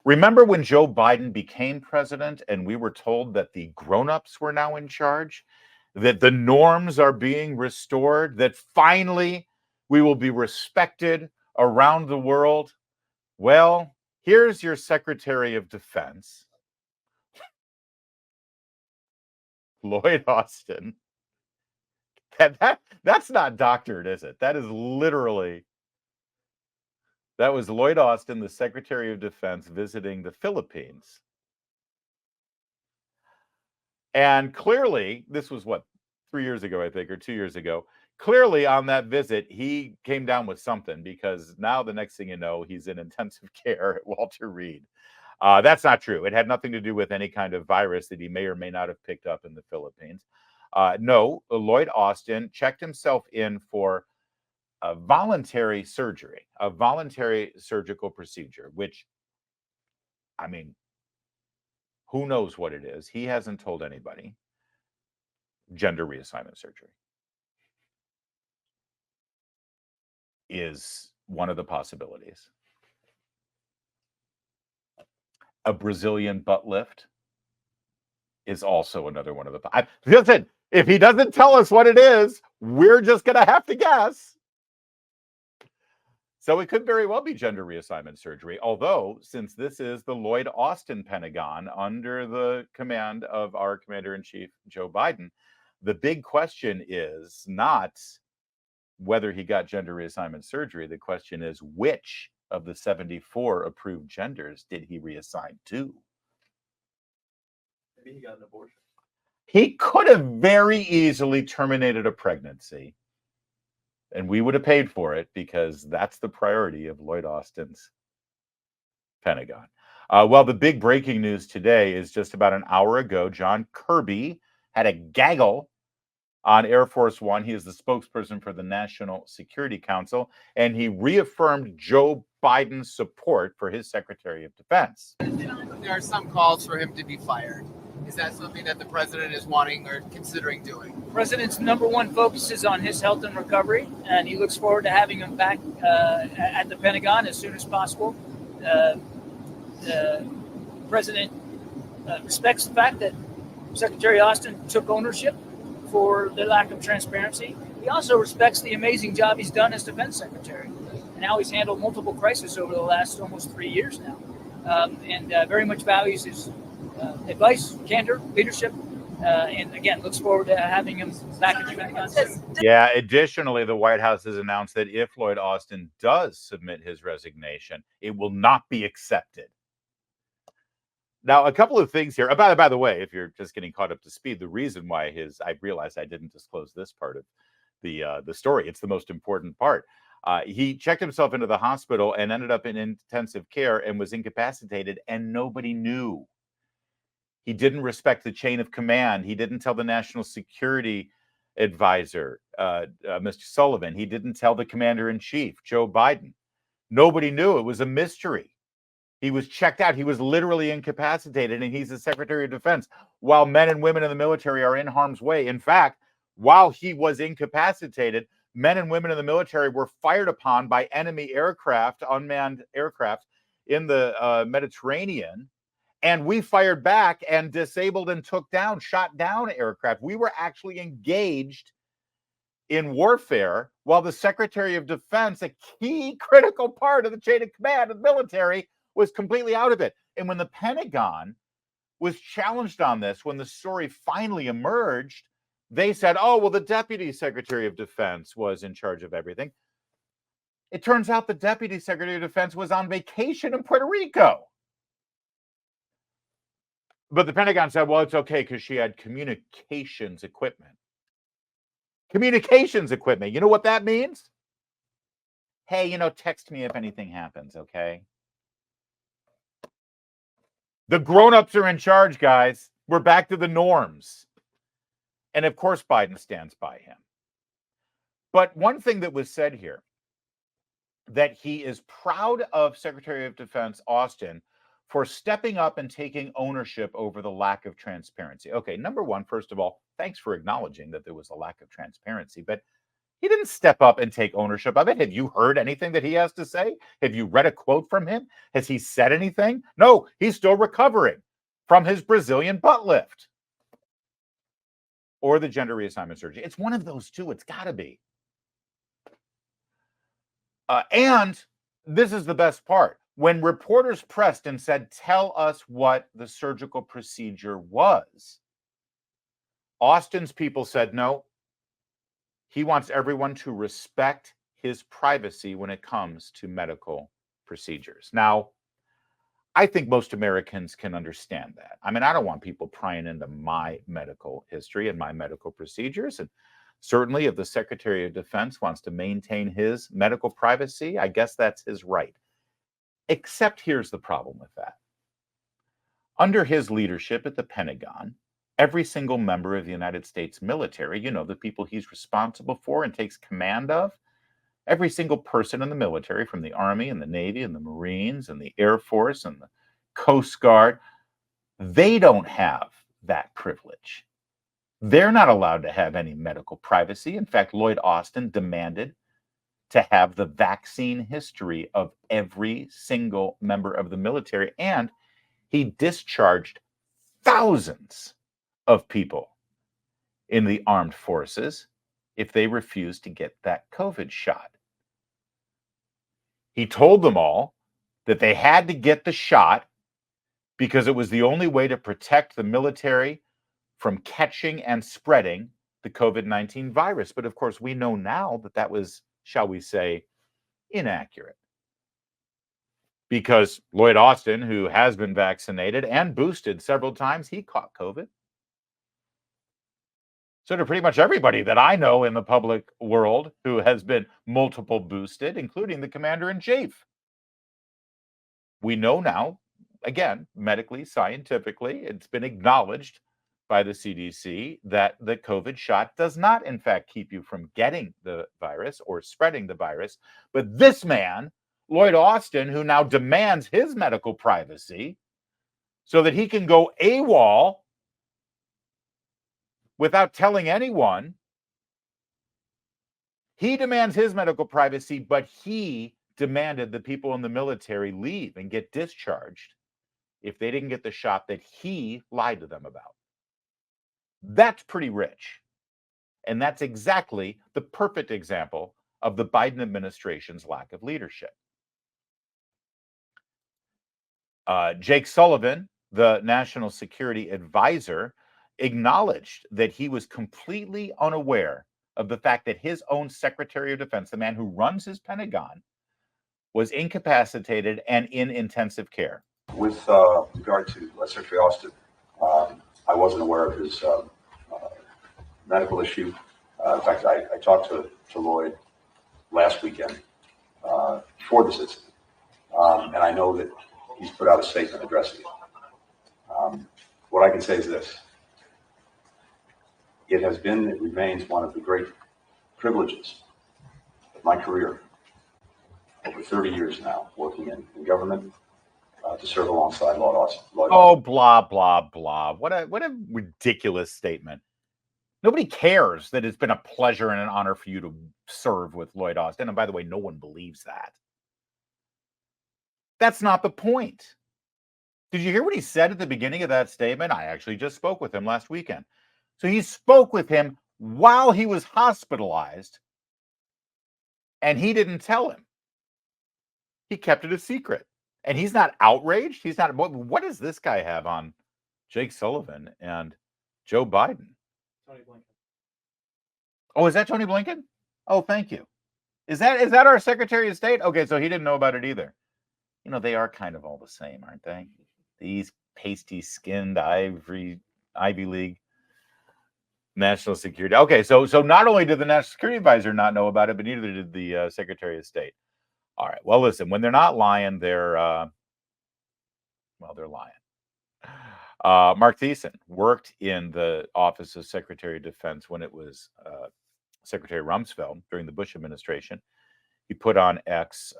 Remember when Joe Biden became president and we were told that the grown-ups were now in charge, that the norms are being restored, that finally we will be respected around the world? Well, here's your Secretary of Defense, Lloyd Austin. That's not doctored, is it? That is literally, that was Lloyd Austin, the Secretary of Defense, visiting the Philippines. And clearly, this was what, 3 years ago, I think, or 2 years ago. Clearly, on that visit, he came down with something, because now the next thing you know, he's in intensive care at Walter Reed. That's not true. It had nothing to do with any kind of virus that he may or may not have picked up in the Philippines. No, Lloyd Austin checked himself in for a voluntary surgery, a voluntary surgical procedure, which, I mean, who knows what it is? He hasn't told anybody. Gender reassignment surgery is one of the possibilities. A Brazilian butt lift is also another one of the. Listen, if he doesn't tell us what it is, we're just going to have to guess. So it could very well be gender reassignment surgery. Although, since this is the Lloyd Austin Pentagon under the command of our Commander-in-Chief, Joe Biden, the big question is not whether he got gender reassignment surgery. The question is, which of the 74 approved genders did he reassign to? Maybe he got an abortion. He could have very easily terminated a pregnancy, and we would have paid for it, because that's the priority of Lloyd Austin's Pentagon. Well, the big breaking news today is just about an hour ago, John Kirby had a gaggle on Air Force One. He is the spokesperson for the National Security Council, and he reaffirmed Joe Biden's support for his Secretary of Defense. There are some calls for him to be fired. Is that something that the president is wanting or considering doing? The president's number one focus is on his health and recovery, and he looks forward to having him back at the Pentagon as soon as possible. The president respects the fact that Secretary Austin took ownership for the lack of transparency. He also respects the amazing job he's done as defense secretary, and how he's handled multiple crises over the last almost 3 years now, and very much values his advice, candor, leadership, and again, looks forward to having him back at the Pentagon soon. Yeah, additionally, the White House has announced that if Lloyd Austin does submit his resignation, it will not be accepted. Now, a couple of things here. By the way, if you're just getting caught up to speed, the reason why I realized I didn't disclose this part of the story. It's the most important part. He checked himself into the hospital and ended up in intensive care and was incapacitated, and nobody knew. He didn't respect the chain of command. He didn't tell the National Security Advisor, Mr. Sullivan. He didn't tell the Commander-in-Chief, Joe Biden. Nobody knew. It was a mystery. He was checked out. He was literally incapacitated, and he's the Secretary of Defense, while men and women in the military are in harm's way. In fact, while he was incapacitated, men and women in the military were fired upon by enemy aircraft, unmanned aircraft in the Mediterranean. And we fired back and disabled and shot down aircraft. We were actually engaged in warfare, while the Secretary of Defense, a key critical part of the chain of command of the military, was completely out of it. And when the Pentagon was challenged on this, when the story finally emerged, they said, oh, well, the Deputy Secretary of Defense was in charge of everything. It turns out the Deputy Secretary of Defense was on vacation in Puerto Rico. But the Pentagon said, well, it's okay because she had communications equipment. Communications equipment. You know what that means? Hey, text me if anything happens, okay? The grown-ups are in charge, guys. We're back to the norms. And of course, Biden stands by him. But one thing that was said here, that he is proud of Secretary of Defense Austin for stepping up and taking ownership over the lack of transparency. Okay, number one, first of all, thanks for acknowledging that there was a lack of transparency. But He didn't step up and take ownership of it. Have you heard anything that he has to say? Have you read a quote from him? Has he said anything? No, he's still recovering from his Brazilian butt lift or the gender reassignment surgery. It's one of those two. It's got to be. And this is the best part. When reporters pressed and said, tell us what the surgical procedure was, Austin's people said, no, he wants everyone to respect his privacy when it comes to medical procedures. Now, I think most Americans can understand that. I mean, I don't want people prying into my medical history and my medical procedures. And certainly, if the Secretary of Defense wants to maintain his medical privacy, I guess that's his right. Except here's the problem with that. Under his leadership at the Pentagon, every single member of the United States military, you know, the people he's responsible for and takes command of, every single person in the military, from the Army and the Navy and the Marines and the Air Force and the Coast Guard, they don't have that privilege. They're not allowed to have any medical privacy. In fact, Lloyd Austin demanded to have the vaccine history of every single member of the military, and he discharged thousands of people in the armed forces if they refused to get that COVID shot. He told them all that they had to get the shot because it was the only way to protect the military from catching and spreading the COVID-19 virus. But of course, we know now that that was, shall we say, inaccurate. Because Lloyd Austin, who has been vaccinated and boosted several times, he caught COVID. So to pretty much everybody that I know in the public world who has been multiple boosted, including the commander-in-chief. We know now, again, medically, scientifically, it's been acknowledged by the CDC that the COVID shot does not, in fact, keep you from getting the virus or spreading the virus. But this man, Lloyd Austin, who now demands his medical privacy so that he can go AWOL without telling anyone, he demands his medical privacy, but he demanded the people in the military leave and get discharged if they didn't get the shot that he lied to them about. That's pretty rich. And that's exactly the perfect example of the Biden administration's lack of leadership. Jake Sullivan, the national security advisor, acknowledged that he was completely unaware of the fact that his own Secretary of Defense, the man who runs his Pentagon, was incapacitated and in intensive care. With regard to Secretary Austin, I wasn't aware of his medical issue. In fact, I talked to Lloyd last weekend before this incident, and I know that he's put out a statement addressing it. What I can say is this. It has been, it remains one of the great privileges of my career, over 30 years now, working in government, to serve alongside Lloyd Austin. Oh, blah, blah, blah. What a ridiculous statement. Nobody cares that it's been a pleasure and an honor for you to serve with Lloyd Austin. And by the way, no one believes that. That's not the point. Did you hear what he said at the beginning of that statement? I actually just spoke with him last weekend. So he spoke with him while he was hospitalized, and he didn't tell him. He kept it a secret. And he's not outraged. He's not. What does this guy have on Jake Sullivan and Joe Biden? Tony Blinken. Oh, is that Tony Blinken? Oh, thank you. Is that our Secretary of State? Okay, so he didn't know about it either. You know, they are kind of all the same, aren't they? These pasty-skinned Ivy League national security. Okay, so not only did the National Security Advisor not know about it, but neither did the Secretary of State. All right. Well, listen, when they're not lying, they're lying. Mark Thiessen worked in the Office of Secretary of Defense when it was Secretary Rumsfeld during the Bush administration. He put on X,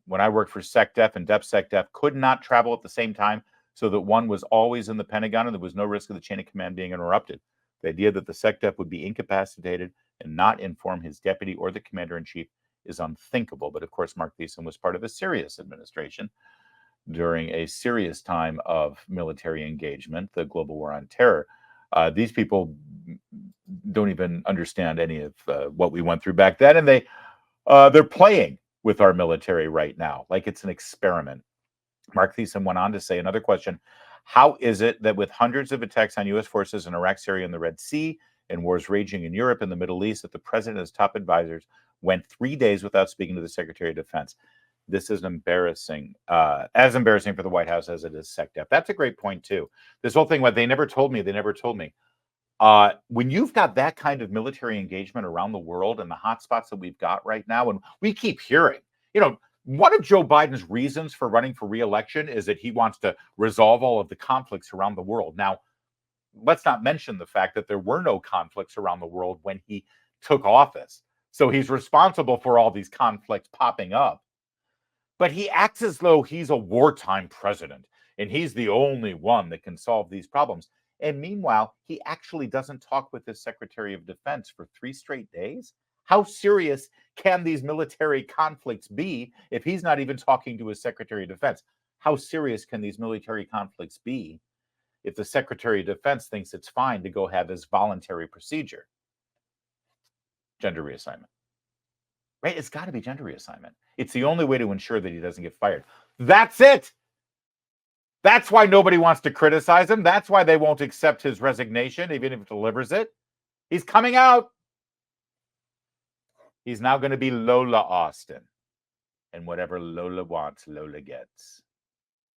when I worked for SecDef and DepSecDef, could not travel at the same time so that one was always in the Pentagon and there was no risk of the chain of command being interrupted. The idea that the SecDef would be incapacitated and not inform his deputy or the commander-in-chief is unthinkable. But of course, Mark Thiessen was part of a serious administration during a serious time of military engagement, the global war on terror. These people don't even understand any of what we went through back then, and they're playing with our military right now like it's an experiment. Mark Thiessen went on to say, another question, how is it that with hundreds of attacks on U.S. forces in Iraq, Syria, and the Red Sea, and wars raging in Europe and the Middle East, that the president and his top advisors went 3 days without speaking to the Secretary of Defense? This is embarrassing, as embarrassing for the White House as it is SecDef. That's a great point, too. This whole thing, what they never told me. When you've got that kind of military engagement around the world and the hotspots that we've got right now, and we keep hearing, one of Joe Biden's reasons for running for re-election is that he wants to resolve all of the conflicts around the world. Now, let's not mention the fact that there were no conflicts around the world when he took office. So he's responsible for all these conflicts popping up. But he acts as though he's a wartime president and he's the only one that can solve these problems. And meanwhile, he actually doesn't talk with his Secretary of Defense for 3 straight days. How serious can these military conflicts be if he's not even talking to his Secretary of Defense? How serious can these military conflicts be if the Secretary of Defense thinks it's fine to go have this voluntary procedure? Gender reassignment. Right? It's got to be gender reassignment. It's the only way to ensure that he doesn't get fired. That's it. That's why nobody wants to criticize him. That's why they won't accept his resignation, even if it delivers it. He's coming out. He's now going to be Lola Austin. And whatever Lola wants, Lola gets.